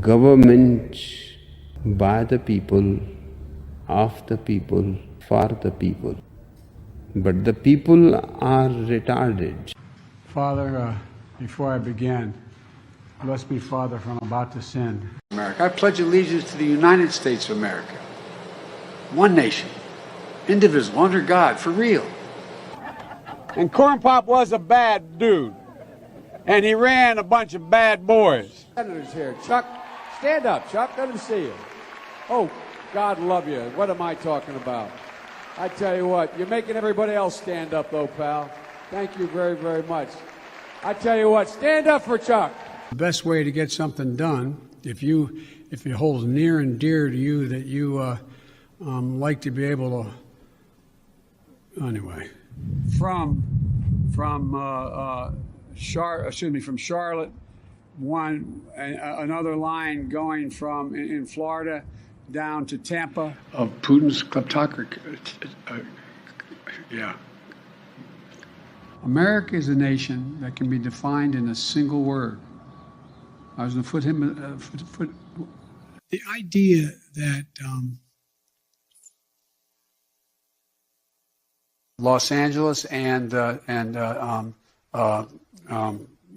government by the people, of the people, for the people. But the people are retarded. Father, before I begin, bless me, Father, for I'm about to sin. America. I pledge allegiance to the United States of America. One nation, indivisible, under God, for real. And Corn Pop was a bad dude. And he ran a bunch of bad boys. Senators here. Chuck, stand up, Chuck. Let him see you. Oh, God love you. What am I talking about? I tell you what, you're making everybody else stand up, though, pal. Thank you very, very much. I tell you what, stand up for Chuck. The best way to get something done, if it holds near and dear to you that you like to be able to, anyway, from Charlotte, another line going from in Florida down to Tampa. Of Putin's kleptocracy. Yeah. America is a nation that can be defined in a single word. I was going to put him. The idea that Los Angeles and what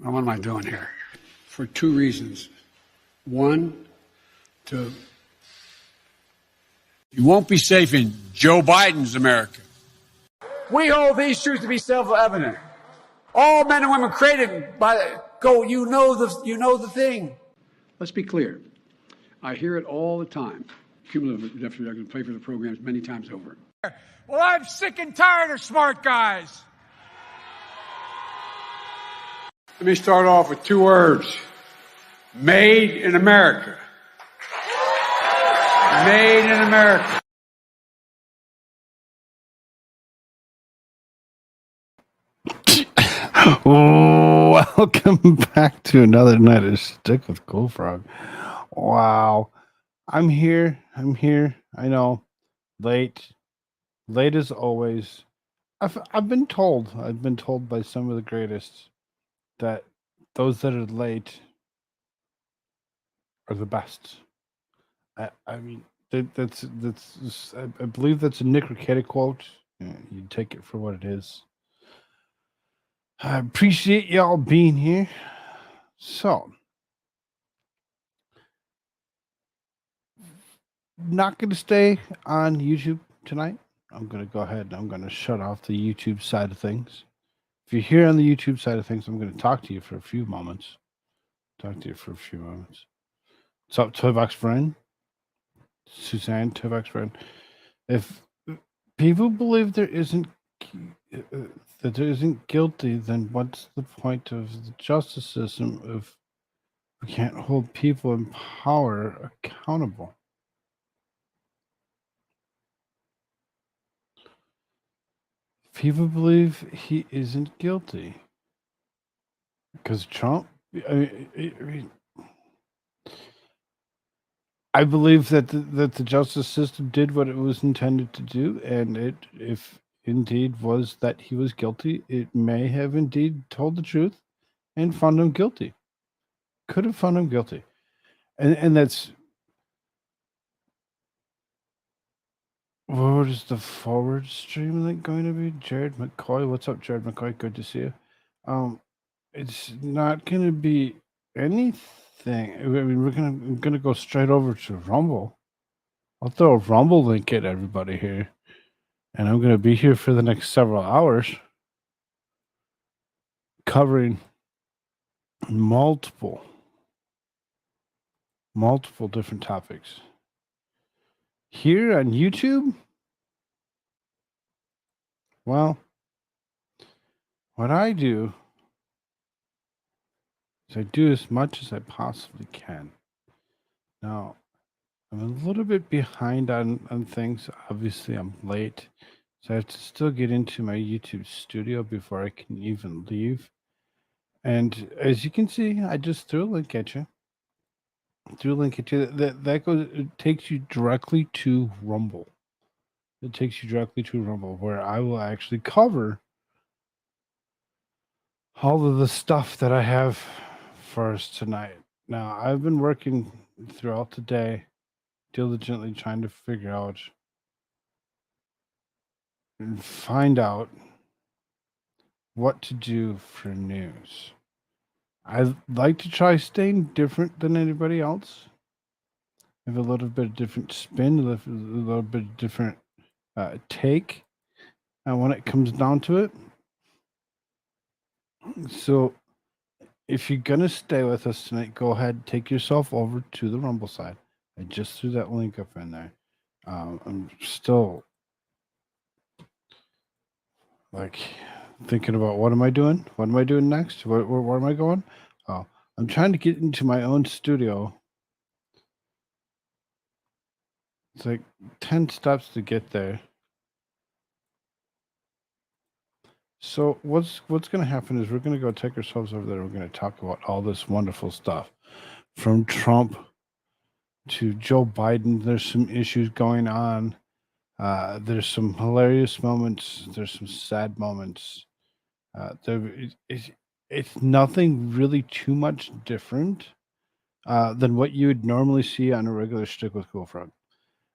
am I doing here? For two reasons. One, you won't be safe in Joe Biden's America. We hold these truths to be self-evident. All men and women created by you know the thing. Let's be clear. I hear it all the time. Cumulative deficit, I can play for the programs many times over. Well, I'm sick and tired of smart guys. Let me start off with two words. Made in America. Made in America. Welcome back to another night of Shtick with Koolfrogg. Wow. I'm here. I know. Late as always. I've been told by some of the greatest that those that are late are the best. I mean, that's I believe that's a Nick Ricchetti quote. You take it for what it is. I appreciate y'all being here. So, not going to stay on YouTube tonight. I'm going to go ahead and I'm going to shut off the YouTube side of things. If you're here on the YouTube side of things, I'm going to talk to you for a few moments. What's up, Toybox friend? Suzanne, Toybox friend. If people believe there isn't guilty, then what's the point of the justice system if we can't hold people in power accountable? People believe he isn't guilty because Trump. I believe that the justice system did what it was intended to do, and if indeed was that he was guilty, it may have indeed told the truth and found him guilty. Could have found him guilty, and that's. What is the forward stream link going to be? Jared McCoy. What's up, Jared McCoy? Good to see you. It's not going to be anything. I mean, I'm gonna go straight over to Rumble. I'll throw a Rumble link at everybody here, and I'm gonna be here for the next several hours, covering multiple different topics. Here on YouTube, well, what I do is I do as much as I possibly can. Now, I'm a little bit behind on things. Obviously, I'm late, so I have to still get into my YouTube studio before I can even leave. And as you can see, I just threw a link at you. That goes. It takes you directly to Rumble. Where I will actually cover all of the stuff that I have for us tonight. Now, I've been working throughout the day, diligently trying to figure out and find out what to do for news. I like to try staying different than anybody else. Have a little bit of different spin, a little bit of different take when it comes down to it. So, if you're gonna stay with us tonight, go ahead and take yourself over to the Rumble side. I just threw that link up in there. I'm still like thinking about what am I doing? What am I doing next? Where am I going? Oh, I'm trying to get into my own studio. It's like 10 steps to get there. So what's going to happen is we're going to go take ourselves over there. We're going to talk about all this wonderful stuff, from Trump to Joe Biden. There's some issues going on. There's some hilarious moments. There's some sad moments. It's nothing really too much different than what you would normally see on a regular Shtick with Koolfrogg.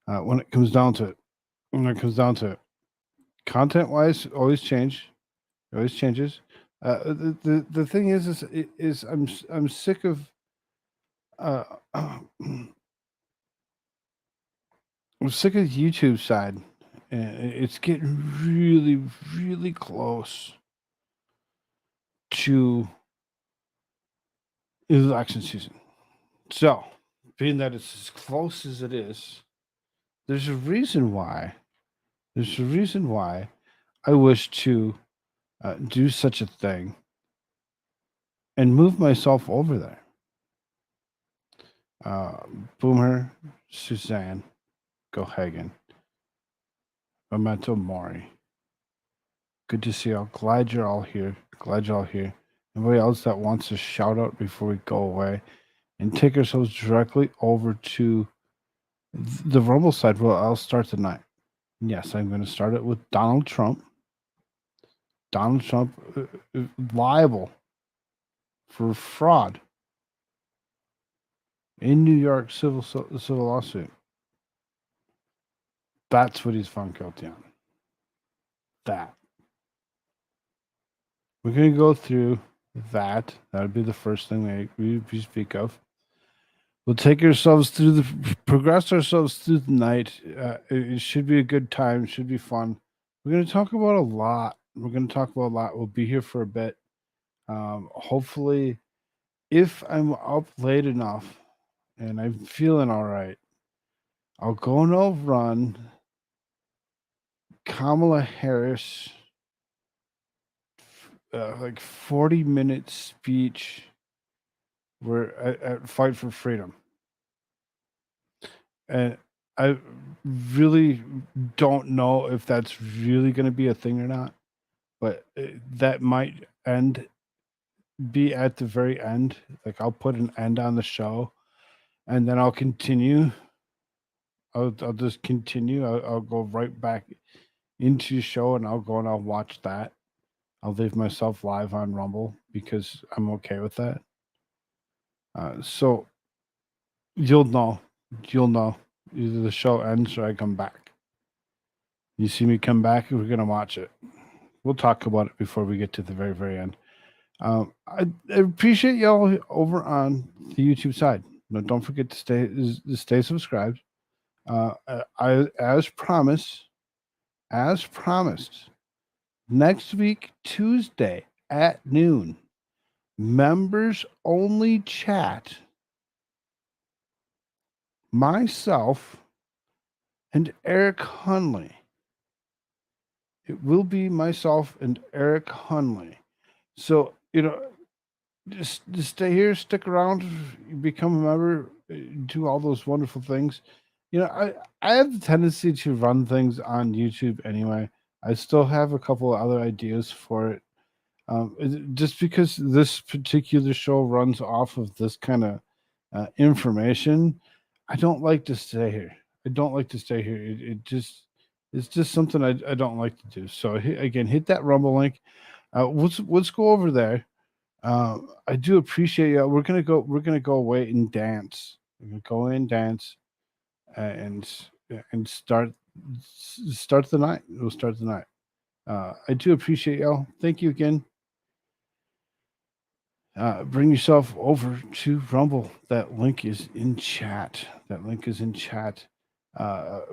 When it comes down to it, content-wise, always change. It always changes. The thing is I'm sick of I'm sick of the YouTube side. It's getting really, really close to election season. So, being that it's as close as it is, there's a reason why. There's a reason why I wish to do such a thing and move myself over there. Boomer, Suzanne, Gohagen, Memento Mori. Good to see you all. Glad you're all here. Glad you're all here. Anybody else that wants a shout out before we go away and take ourselves directly over to the Rumble side? Well, I'll start tonight. Yes, I'm going to start it with Donald Trump. Donald Trump liable for fraud in New York civil lawsuit. That's what he's found guilty on. That. We're going to go through that. That would be the first thing we speak of. We'll take ourselves through progress ourselves through the night. It should be a good time. It should be fun. We're going to talk about a lot. We'll be here for a bit. Hopefully, if I'm up late enough and I'm feeling all right, I'll go and I'll run Kamala Harris like 40-minute speech where at Fight for Freedom. And I really don't know if that's really going to be a thing or not, but that might be at the very end. Like, I'll put an end on the show and then I'll continue. I'll just continue. I'll go right back into the show and I'll go and I'll watch that. I'll leave myself live on Rumble because I'm okay with that. So you'll know. Either the show ends or I come back. You see me come back, we're going to watch it. We'll talk about it before we get to the very, very end. I appreciate y'all over on the YouTube side. No, don't forget to stay subscribed. As promised, next week, Tuesday at noon, members only chat. Myself and Eric Hunley. It will be myself and Eric Hunley. So, just stay here, stick around, become a member, do all those wonderful things. I have the tendency to run things on YouTube anyway. I still have a couple of other ideas for it. Just because this particular show runs off of this kind of information, I don't like to stay here. It's just something I don't like to do. So again, hit that Rumble link. Let's go over there. I do appreciate you. We're gonna go away and dance. We're gonna go in, dance, and start the night. We'll start the night. I do appreciate y'all. Thank you again. Bring yourself over to Rumble. That link is in chat.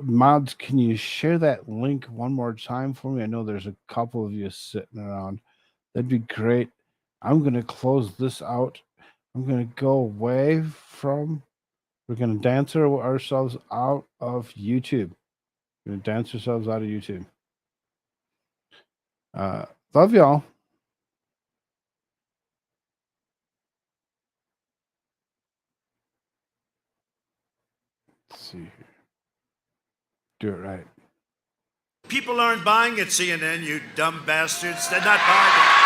Mods, can you share that link one more time for me? I know there's a couple of you sitting around. That'd be great. I'm going to close this out. I'm going to go away from, we're going to dance ourselves out of YouTube. We're going to dance ourselves out of YouTube. Love y'all. Let's see here. Do it right. People aren't buying at CNN, you dumb bastards. They're not buying it.